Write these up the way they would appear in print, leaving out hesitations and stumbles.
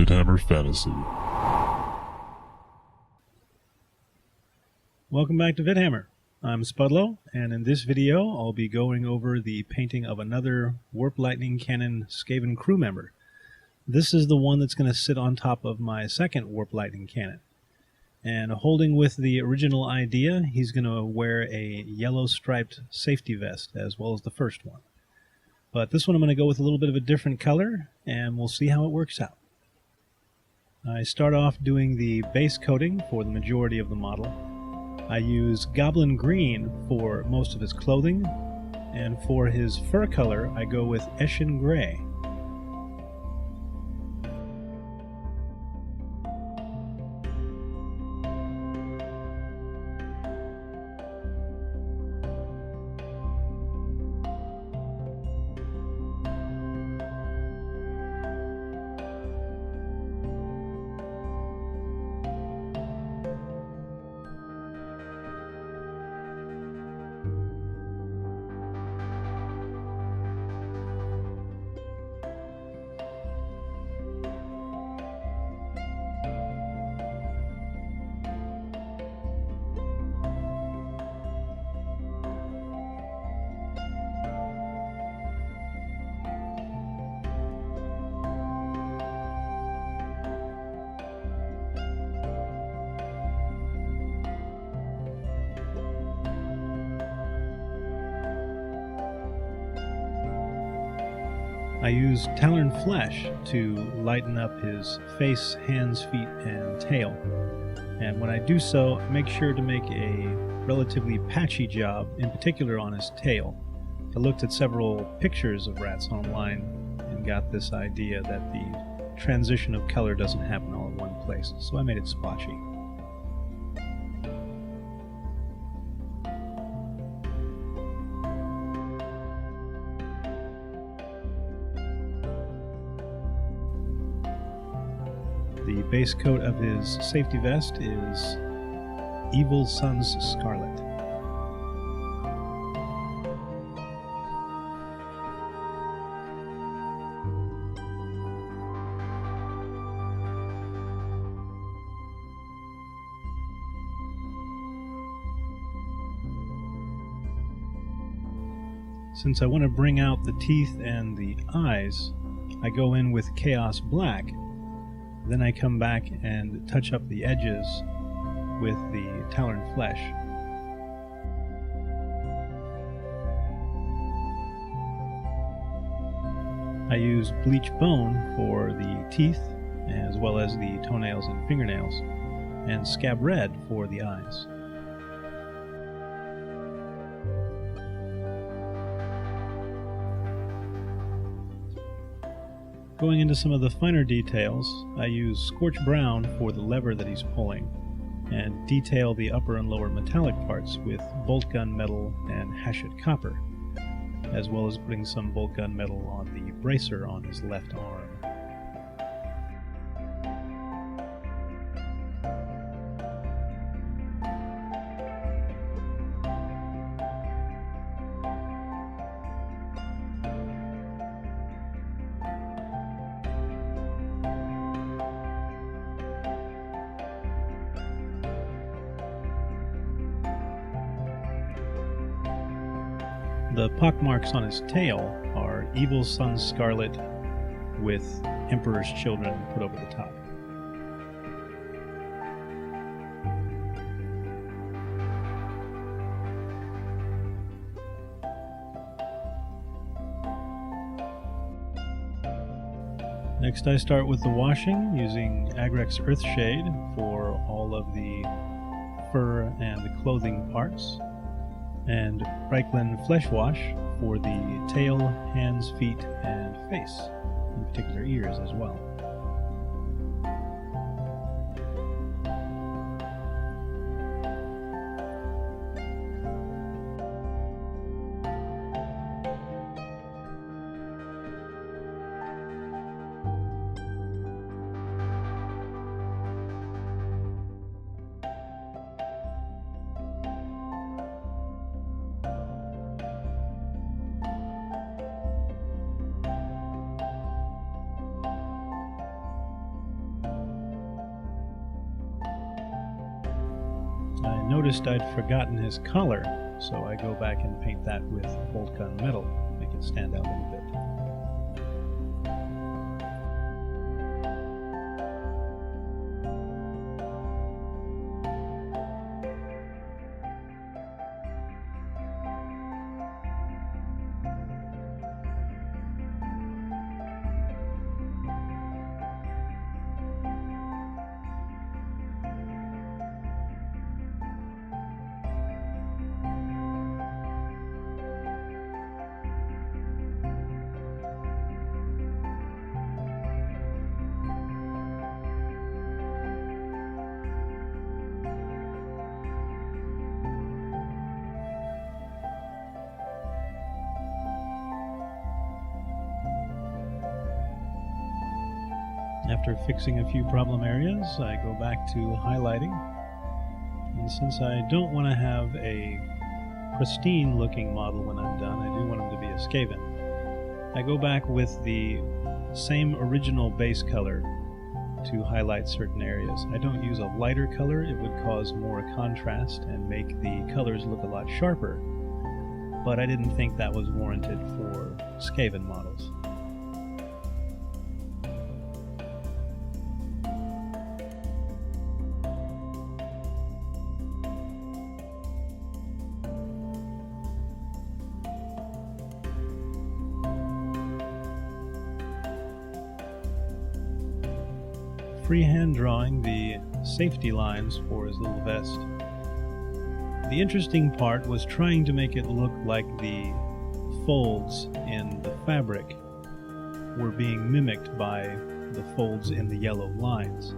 Vidhammer Fantasy. Welcome back to Vidhammer. I'm Spudlow, and in this video I'll be going over the painting of another Warp Lightning Cannon Skaven crew member. This is the one that's going to sit on top of my second Warp Lightning Cannon. And holding with the original idea, he's going to wear a yellow striped safety vest as well as the first one. But this one I'm going to go with a little bit of a different color, and we'll see how it works out. I start off doing the base coating for the majority of the model. I use Goblin Green for most of his clothing, and for his fur color I go with Eshin Gray. I use Talon Flesh to lighten up his face, hands, feet, and tail. And when I do so, I make sure to make a relatively patchy job, in particular on his tail. I looked at several pictures of rats online and got this idea that the transition of color doesn't happen all in one place, so I made it splotchy. The base coat of his safety vest is Evil Sun's Scarlet. Since I want to bring out the teeth and the eyes, I go in with Chaos Black. Then I come back and touch up the edges with the Talon Flesh. I use Bleach Bone for the teeth, as well as the toenails and fingernails, and Scab Red for the eyes. Going into some of the finer details, I use Scorch Brown for the lever that he's pulling, and detail the upper and lower metallic parts with bolt gun metal and Hashut Copper, as well as putting some bolt gun metal on the bracer on his left arm. The pockmarks on his tail are Evil Sun's Scarlet with Emperor's Children put over the top. Next I start with the washing using Agrex Earthshade for all of the fur and the clothing parts, and Reiklin Flesh Wash for the tail, hands, feet, and face, in particular ears as well. noticed I'd forgotten his collar, so I go back and paint that with bolt gun metal, make it stand out a little bit. After fixing a few problem areas, I go back to highlighting. And since I don't want to have a pristine looking model when I'm done, I do want him to be a Skaven. I go back with the same original base color to highlight certain areas. I don't use a lighter color, it would cause more contrast and make the colors look a lot sharper, but I didn't think that was warranted for Skaven models. Freehand drawing the safety lines for his little vest. The interesting part was trying to make it look like the folds in the fabric were being mimicked by the folds in the yellow lines.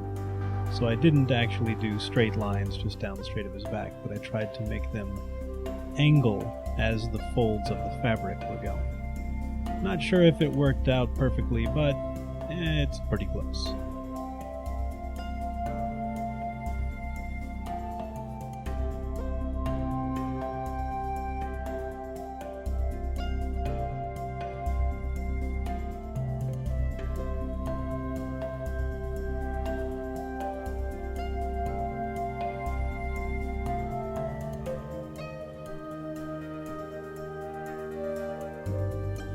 So I didn't actually do straight lines just down the straight of his back, but I tried to make them angle as the folds of the fabric were going. Not sure if it worked out perfectly, but it's pretty close.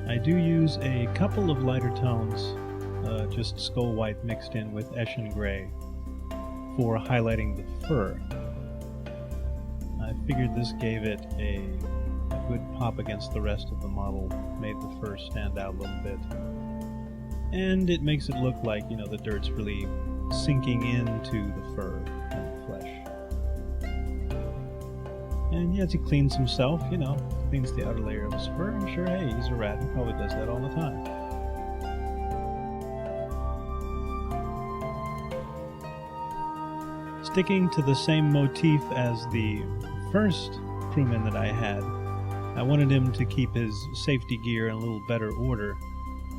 I do use a couple of lighter tones, just skull white mixed in with Eshin gray, for highlighting the fur. I figured this gave it a good pop against the rest of the model, made the fur stand out a little bit. And it makes it look like, the dirt's really sinking into the fur and the flesh. And as he cleans himself, cleans the outer layer of his fur, I'm sure, hey, he's a rat, he probably does that all the time. Sticking to the same motif as the first crewman that I had, I wanted him to keep his safety gear in a little better order,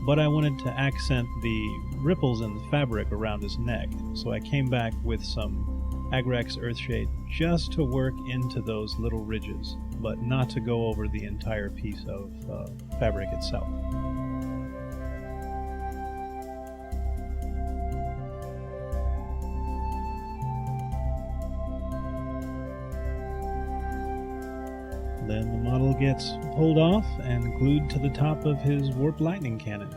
but I wanted to accent the ripples in the fabric around his neck, so I came back with some Agrax Earthshade just to work into those little ridges, but not to go over the entire piece of fabric itself. Then the model gets pulled off and glued to the top of his warp lightning cannon.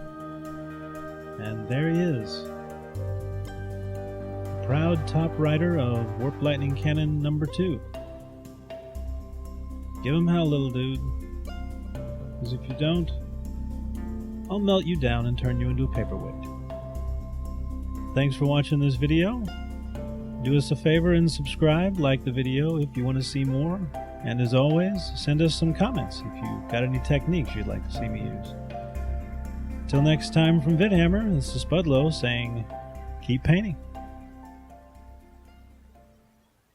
And there he is. Proud top rider of Warp Lightning Cannon number 2. Give him hell, little dude. Because if you don't, I'll melt you down and turn you into a paperweight. Thanks for watching this video. Do us a favor and subscribe, like the video if you want to see more. And as always, send us some comments if you've got any techniques you'd like to see me use. Till next time from Vidhammer, this is Spudlow saying, keep painting.